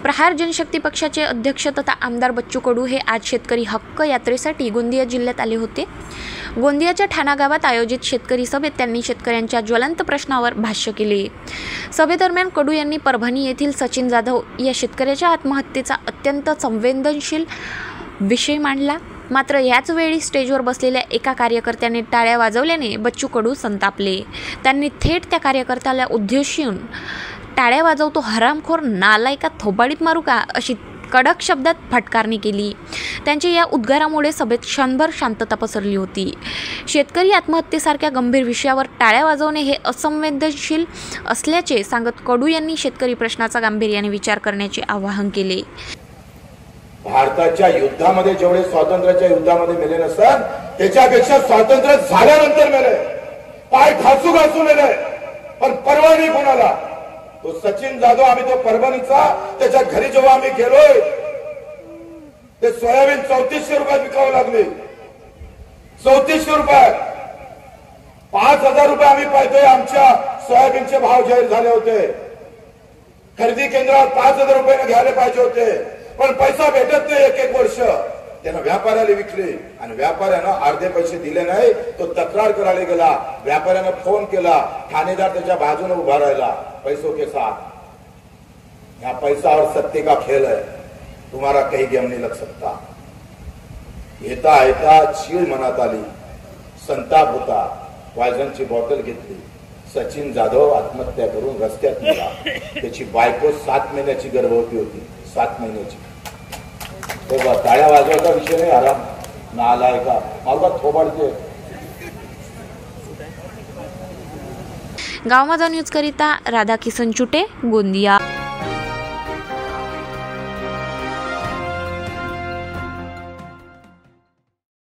प्रहार जनशक्ती पक्षाचे अध्यक्ष तथा आमदार बच्चू कडू हे आज शेतकरी हक्क यात्रेसाठी गोंदिया जिल्ह्यात आले होते। गोंदियाच्या ठाणा गावात आयोजित शेतकरी सभेत त्यांनी शेतकऱ्यांच्या ज्वलंत प्रश्नावर भाष्य केले। सभेदरम्यान कडू यांनी परभणी येथील सचिन जाधव या शेतकऱ्याच्या आत्महत्येचा अत्यंत संवेदनशील विषय मांडला। मात्र याच वेळी स्टेजवर बसलेल्या एका कार्यकर्त्याने टाळ्या वाजवल्याने बच्चू कडू संतापले। त्यांनी थेट त्या कार्यकर्त्याला उद्देशून टाळ्या वाजवतो हरामखोर, नालायका, थोबाडीत मारू का, अशी कडक शब्दात फटकारणी केली। त्यांच्या या उद्गारामुळे सभेत क्षणभर शांतता पसरली होती। शेतकरी आत्महत्येसारख्या गंभीर विषयावर टाळ्या वाजवणे हे असंवेदनशील असल्याचे सांगत कडू यांनी शेतकरी प्रश्नाचा गांभीर्याने विचार करण्याचे आवाहन केले। भारताच्या युद्धामध्ये जेवढे स्वातंत्र्याच्या युद्धामध्ये मेले नसतात त्याच्यापेक्षा स्वातंत्र्य झाल्यानंतर मेले, पाय घासू मेले, पण परवा नाही कोणाला। तो सचिन जाधव, आम्ही तो परभणीचा, त्याच्या घरी जेव्हा आम्ही गेलोय ते सोयाबीन 3400 रुपयात विकावं लागले। 3400 रुपयात 5000 रुपये आम्ही पाहतोय। आमच्या सोयाबीनचे भाव जाहीर झाले होते। खरेदी केंद्रात 5000 रुपयाने घ्यायला पाहिजे होते, पण पैसा भेटत नाही। एक वर्ष त्यानं व्यापाऱ्याला विकले आणि व्यापाऱ्यानं अर्धे पैसे दिले नाही। तो तक्रार करायला गेला, व्यापाऱ्यानं फोन केला, ठाणेदार त्याच्या बाजूने उभा राहिला पैसों के साथ। यहाँ पैसा और सत्य का खेल है, तुम्हारा कहीं गेम नहीं लग सकता। येता येता चीड मनात आली, संताप होता, पॉयझनची बॉटल घेतली। सचिन जाधव आत्महत्या करून रस्त्यात निघाला। त्याची बायको 7 महिन्याची गर्भवती होती, 7 महिन्याची। तेव्हा टाळ्या वाजवायचा विषय नाही, आराम नालायका, मला थोबाडते। गाव माझा न्यूज करिता राधा किसन चुटे, गोंदिया।